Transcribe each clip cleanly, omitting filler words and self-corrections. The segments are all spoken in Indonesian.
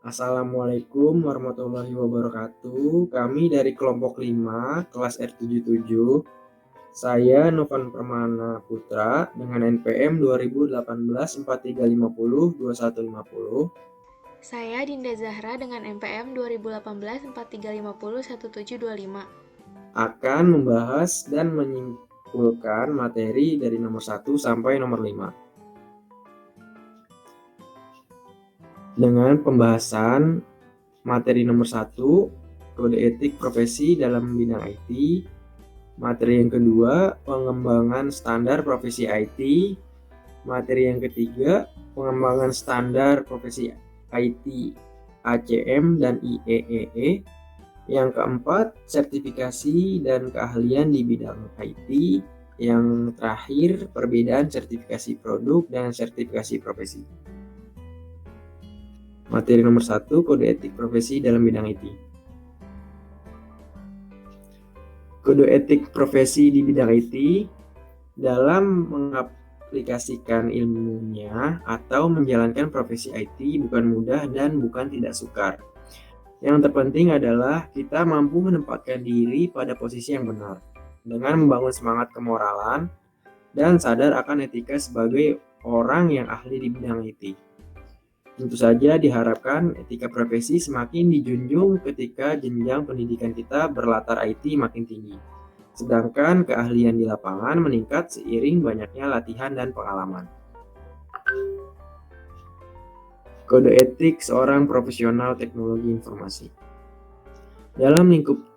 Assalamualaikum warahmatullahi wabarakatuh. Kami dari kelompok 5, kelas R77. Saya Novan Permana Putra dengan NPM 2018 4350 2150 Saya Dinda Zahra dengan NPM 2018 4350 1725. akan membahas dan menyimpulkan materi dari nomor 1 sampai nomor 5. Dengan pembahasan materi nomor 1, kode etik profesi dalam bidang IT. Materi yang kedua, pengembangan standar profesi IT. Materi yang ketiga, pengembangan standar profesi IT ACM dan IEEE. Yang keempat, sertifikasi dan keahlian di bidang IT. Yang terakhir, perbedaan sertifikasi produk dan sertifikasi profesi. Materi nomor 1, kode etik profesi dalam bidang IT. Kode etik profesi di bidang IT dalam mengaplikasikan ilmunya atau menjalankan profesi IT bukan mudah dan bukan tidak sukar. Yang terpenting adalah kita mampu menempatkan diri pada posisi yang benar dengan membangun semangat kemoralan dan sadar akan etika sebagai orang yang ahli di bidang IT. Tentu saja diharapkan etika profesi semakin dijunjung ketika jenjang pendidikan kita berlatar IT makin tinggi. Sedangkan keahlian di lapangan meningkat seiring banyaknya latihan dan pengalaman. Kode etik seorang profesional teknologi informasi. Dalam lingkup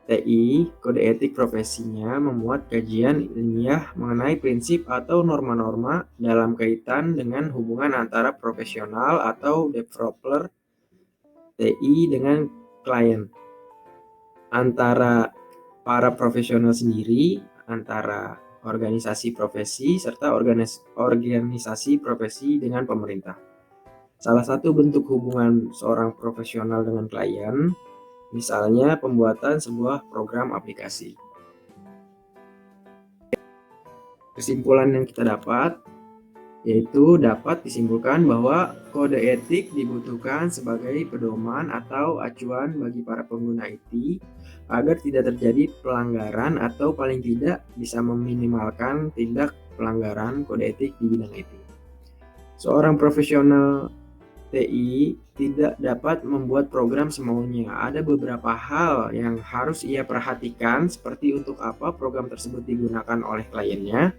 TI, kode etik profesinya memuat kajian ilmiah mengenai prinsip atau norma-norma dalam kaitan dengan hubungan antara profesional atau developer TI dengan klien, antara para profesional sendiri, antara organisasi profesi, serta organisasi profesi dengan pemerintah. Salah satu bentuk hubungan seorang profesional dengan klien, misalnya pembuatan sebuah program aplikasi. Kesimpulan yang kita dapat yaitu dapat disimpulkan bahwa kode etik dibutuhkan sebagai pedoman atau acuan bagi para pengguna IT agar tidak terjadi pelanggaran atau paling tidak bisa meminimalkan tindak pelanggaran kode etik di bidang IT. Seorang profesional TI tidak dapat membuat program semaunya. Ada beberapa hal yang harus ia perhatikan, seperti untuk apa program tersebut digunakan oleh kliennya.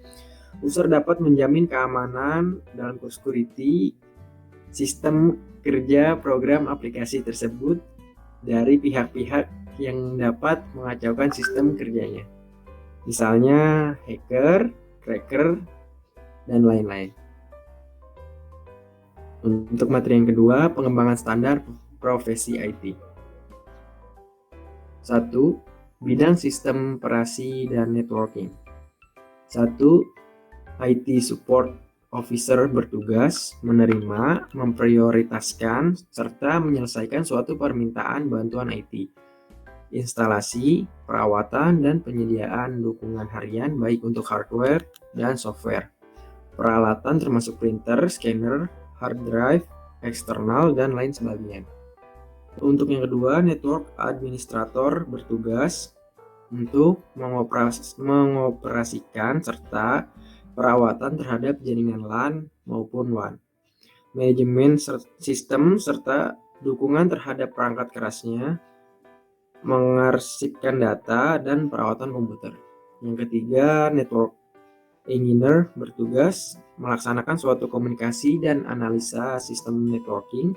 User dapat menjamin keamanan dalam security sistem kerja program aplikasi tersebut dari pihak-pihak yang dapat mengacaukan sistem kerjanya. Misalnya hacker, cracker, dan lain-lain. Untuk materi yang kedua, pengembangan standar profesi IT. 1. Bidang sistem operasi dan networking. 1. IT Support Officer bertugas menerima, memprioritaskan, serta menyelesaikan suatu permintaan bantuan IT, instalasi, perawatan, dan penyediaan dukungan harian baik untuk hardware dan software, peralatan termasuk printer, scanner, hard drive, eksternal, dan lain sebagainya. Untuk yang kedua, Network Administrator bertugas untuk mengoperasikan serta perawatan terhadap jaringan LAN maupun WAN, manajemen sistem serta dukungan terhadap perangkat kerasnya, mengarsipkan data, dan perawatan komputer. Yang ketiga, Network Engineer bertugas melaksanakan suatu komunikasi dan analisa sistem networking,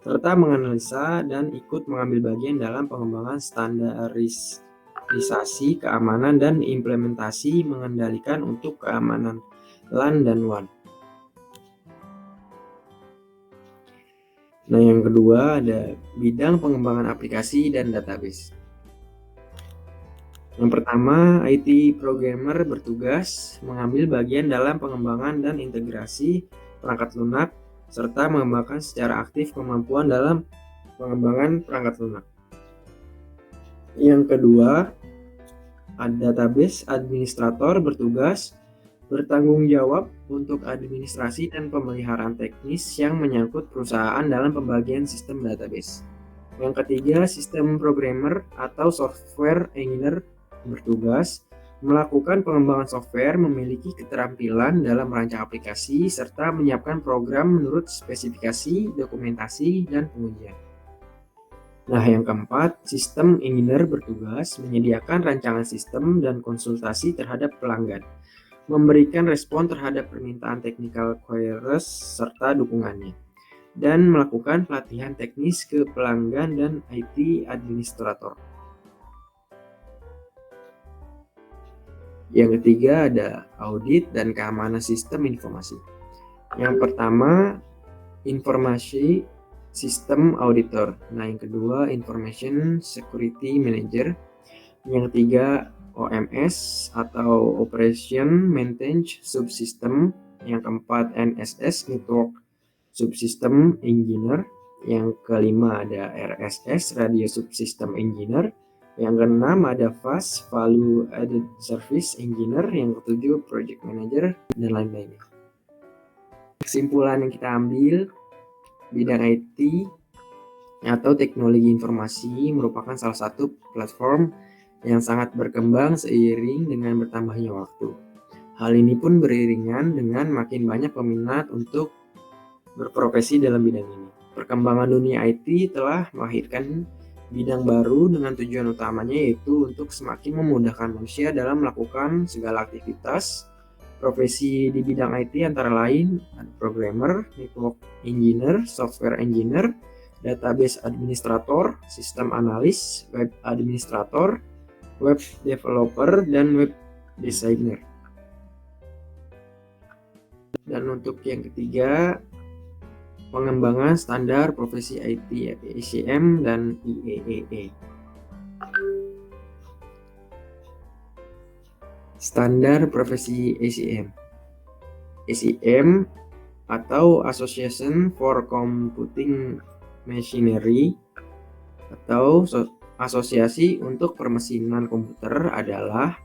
serta menganalisa dan ikut mengambil bagian dalam pengembangan standarisasi keamanan dan implementasi mengendalikan untuk keamanan LAN dan WAN. Nah, yang kedua ada bidang pengembangan aplikasi dan database. Yang pertama, IT programmer bertugas mengambil bagian dalam pengembangan dan integrasi perangkat lunak serta mengembangkan secara aktif kemampuan dalam pengembangan perangkat lunak. Yang kedua, database administrator bertugas bertanggung jawab untuk administrasi dan pemeliharaan teknis yang menyangkut perusahaan dalam pembagian sistem database. Yang ketiga, sistem programmer atau software engineer bertugas melakukan pengembangan software, memiliki keterampilan dalam merancang aplikasi, serta menyiapkan program menurut spesifikasi, dokumentasi, dan pengujian. Nah, yang keempat, sistem engineer bertugas menyediakan rancangan sistem dan konsultasi terhadap pelanggan, memberikan respon terhadap permintaan technical queries serta dukungannya, dan melakukan pelatihan teknis ke pelanggan dan IT administrator. Yang ketiga ada audit dan keamanan sistem informasi. Yang pertama, informasi sistem auditor. Nah, yang kedua, information security manager. Yang ketiga, OMS atau operation maintenance subsystem. Yang keempat, NSS network subsystem engineer. Yang kelima ada RSS radio subsystem engineer. Yang keenam ada fast value added service engineer. Yang ketujuh project manager, dan lain-lainnya. Kesimpulan yang kita ambil, bidang IT atau teknologi informasi merupakan salah satu platform yang sangat berkembang seiring dengan bertambahnya waktu. Hal ini pun beriringan dengan makin banyak peminat untuk berprofesi dalam bidang ini. Perkembangan dunia IT telah melahirkan bidang baru dengan tujuan utamanya yaitu untuk semakin memudahkan manusia dalam melakukan segala aktivitas. Profesi di bidang IT antara lain ada programmer, network engineer, software engineer, database administrator, sistem analis, web administrator, web developer, dan web designer. Dan untuk yang ketiga, pengembangan standar profesi IT ACM dan IEEE. Standar profesi ACM. ACM atau Association for Computing Machinery atau Asosiasi untuk Permesinan Komputer adalah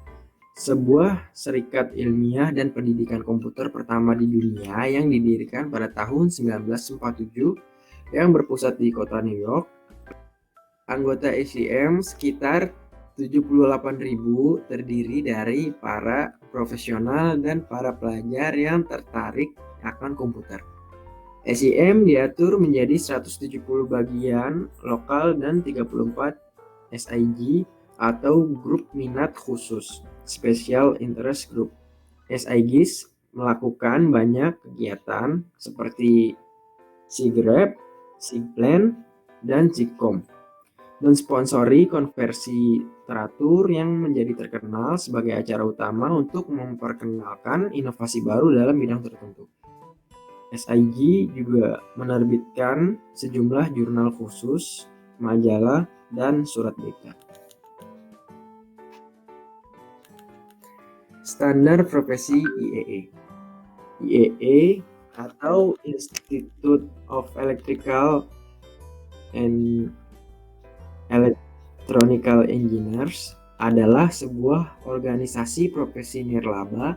sebuah serikat ilmiah dan pendidikan komputer pertama di dunia yang didirikan pada tahun 1947 yang berpusat di kota New York. Anggota ACM sekitar 78.000 terdiri dari para profesional dan para pelajar yang tertarik akan komputer. ACM diatur menjadi 170 bagian lokal dan 34 SIG atau grup minat khusus, Special Interest Group. SIGs melakukan banyak kegiatan seperti SIGRAP, SIGPLAN, dan SIGCOM, mensponsori konversi teratur yang menjadi terkenal sebagai acara utama untuk memperkenalkan inovasi baru dalam bidang tertentu. SIG juga menerbitkan sejumlah jurnal khusus, majalah, dan surat berita. Standar profesi IEE. IEE atau Institute of Electrical and Electronical Engineers adalah sebuah organisasi profesi nirlaba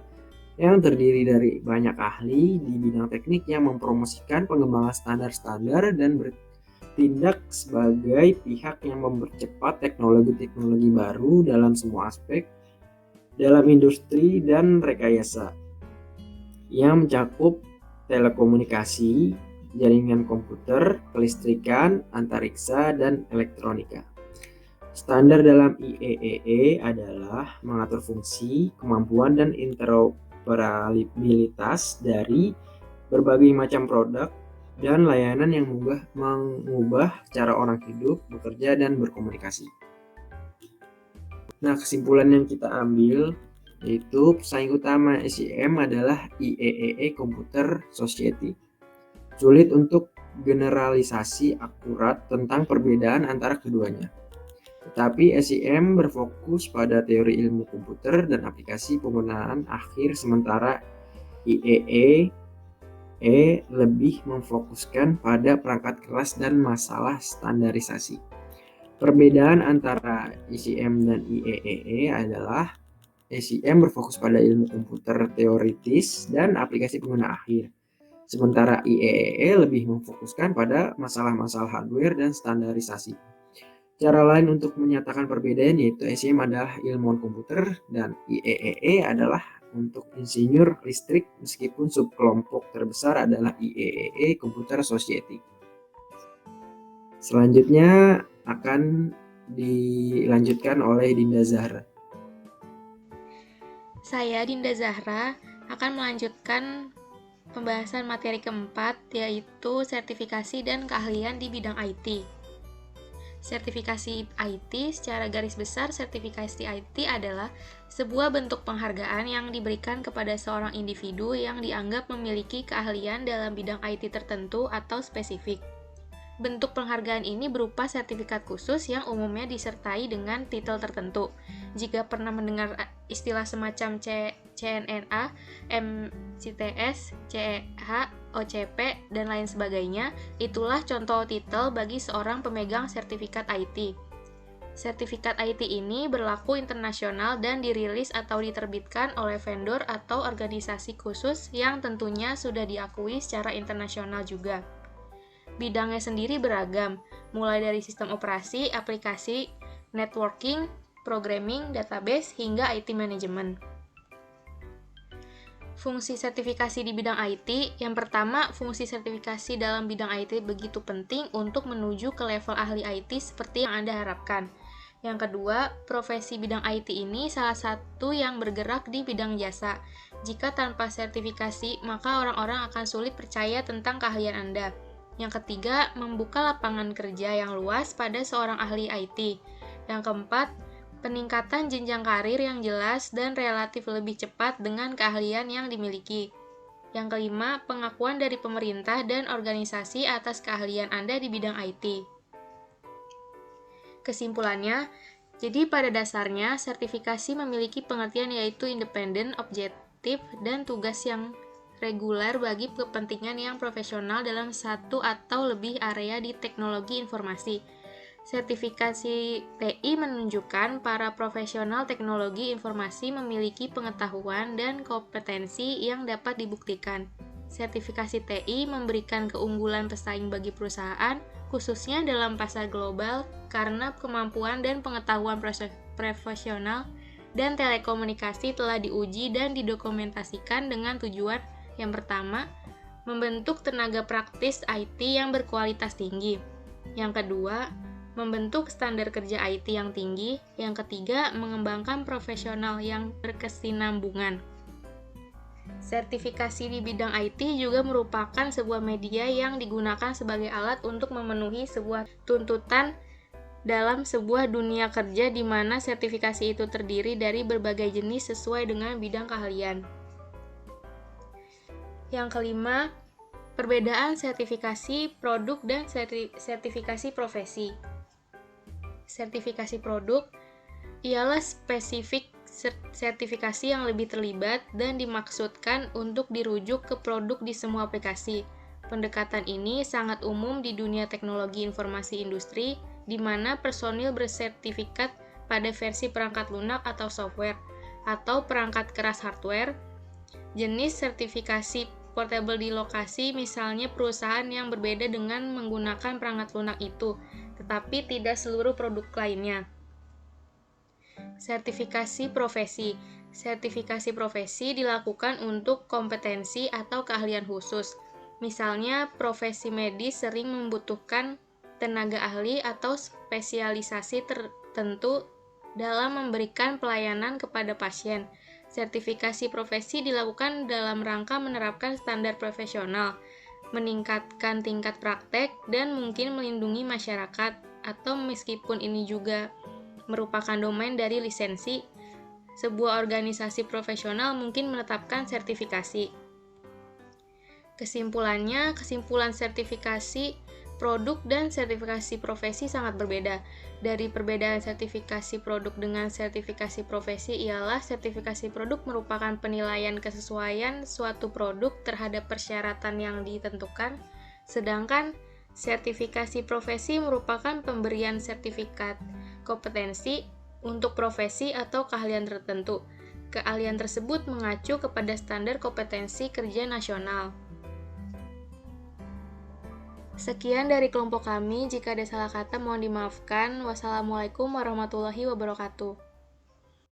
yang terdiri dari banyak ahli di bidang teknik yang mempromosikan pengembangan standar-standar dan bertindak sebagai pihak yang mempercepat teknologi-teknologi baru dalam semua aspek dalam industri dan rekayasa yang mencakup telekomunikasi, jaringan komputer, kelistrikan, antariksa, dan elektronika. Standar dalam IEEE adalah mengatur fungsi, kemampuan, dan interoperabilitas dari berbagai macam produk dan layanan yang mengubah cara orang hidup, bekerja, dan berkomunikasi. Nah, kesimpulan yang kita ambil yaitu pesaing utama ACM adalah IEEE Computer Society. Sulit untuk generalisasi akurat tentang perbedaan antara keduanya. Tetapi ACM berfokus pada teori ilmu komputer dan aplikasi penggunaan akhir, sementara IEEE lebih memfokuskan pada perangkat keras dan masalah standarisasi. Perbedaan antara ACM dan IEEE adalah SIM berfokus pada ilmu komputer teoritis dan aplikasi pengguna akhir. Sementara IEEE lebih memfokuskan pada masalah-masalah hardware dan standarisasi. Cara lain untuk menyatakan perbedaan yaitu SIM adalah ilmuwan komputer dan IEEE adalah untuk insinyur listrik, meskipun subkelompok terbesar adalah IEEE Computer Society. Selanjutnya akan dilanjutkan oleh Dinda Zahra. Saya, Dinda Zahra, akan melanjutkan pembahasan materi keempat, yaitu sertifikasi dan keahlian di bidang IT. Sertifikasi IT, secara garis besar, sertifikasi IT adalah sebuah bentuk penghargaan yang diberikan kepada seorang individu yang dianggap memiliki keahlian dalam bidang IT tertentu atau spesifik. Bentuk penghargaan ini berupa sertifikat khusus yang umumnya disertai dengan titel tertentu. Jika pernah mendengar istilah semacam CNNA, MCTS, CEH, OCP, dan lain sebagainya, itulah contoh titel bagi seorang pemegang sertifikat IT. Sertifikat IT ini berlaku internasional dan dirilis atau diterbitkan oleh vendor atau organisasi khusus yang tentunya sudah diakui secara internasional juga. Bidangnya sendiri beragam, mulai dari sistem operasi, aplikasi, networking, programming, database, hingga IT manajemen. Fungsi sertifikasi di bidang IT, yang pertama, fungsi sertifikasi dalam bidang IT begitu penting untuk menuju ke level ahli IT seperti yang Anda harapkan. Yang kedua, profesi bidang IT ini salah satu yang bergerak di bidang jasa. Jika tanpa sertifikasi, maka orang-orang akan sulit percaya tentang keahlian Anda. Yang ketiga, membuka lapangan kerja yang luas pada seorang ahli IT. Yang keempat, peningkatan jenjang karir yang jelas dan relatif lebih cepat dengan keahlian yang dimiliki. Yang kelima, pengakuan dari pemerintah dan organisasi atas keahlian Anda di bidang IT. Kesimpulannya, jadi pada dasarnya sertifikasi memiliki pengertian yaitu independen, objektif, dan tugas yang reguler bagi kepentingan yang profesional dalam satu atau lebih area di teknologi informasi. Sertifikasi TI menunjukkan para profesional teknologi informasi memiliki pengetahuan dan kompetensi yang dapat dibuktikan. Sertifikasi TI memberikan keunggulan pesaing bagi perusahaan, khususnya dalam pasar global, karena kemampuan dan pengetahuan profesional dan telekomunikasi telah diuji dan didokumentasikan dengan tujuan yang pertama, membentuk tenaga praktis IT yang berkualitas tinggi. Yang kedua, membentuk standar kerja IT yang tinggi. Yang ketiga, mengembangkan profesional yang berkesinambungan. Sertifikasi di bidang IT juga merupakan sebuah media yang digunakan sebagai alat untuk memenuhi sebuah tuntutan dalam sebuah dunia kerja di mana sertifikasi itu terdiri dari berbagai jenis sesuai dengan bidang keahlian. Yang kelima, perbedaan sertifikasi produk dan sertifikasi profesi. Sertifikasi produk ialah spesifik sertifikasi yang lebih terlibat dan dimaksudkan untuk dirujuk ke produk di semua aplikasi. Pendekatan ini sangat umum di dunia teknologi informasi industri, di mana personil bersertifikat pada versi perangkat lunak atau software, atau perangkat keras hardware. Jenis sertifikasi portable di lokasi, misalnya perusahaan yang berbeda dengan menggunakan perangkat lunak itu, tetapi tidak seluruh produk lainnya. Sertifikasi profesi. Sertifikasi profesi dilakukan untuk kompetensi atau keahlian khusus. Misalnya, profesi medis sering membutuhkan tenaga ahli atau spesialisasi tertentu dalam memberikan pelayanan kepada pasien. Sertifikasi profesi dilakukan dalam rangka menerapkan standar profesional, meningkatkan tingkat praktek, dan mungkin melindungi masyarakat, atau meskipun ini juga merupakan domain dari lisensi, sebuah organisasi profesional mungkin menetapkan sertifikasi. Kesimpulannya, kesimpulan sertifikasi produk dan sertifikasi profesi sangat berbeda. Dari perbedaan sertifikasi produk dengan sertifikasi profesi ialah sertifikasi produk merupakan penilaian kesesuaian suatu produk terhadap persyaratan yang ditentukan, sedangkan sertifikasi profesi merupakan pemberian sertifikat kompetensi untuk profesi atau keahlian tertentu. Keahlian tersebut mengacu kepada standar kompetensi kerja nasional. Sekian dari kelompok kami. Jika ada salah kata mohon dimaafkan. Wassalamualaikum warahmatullahi wabarakatuh.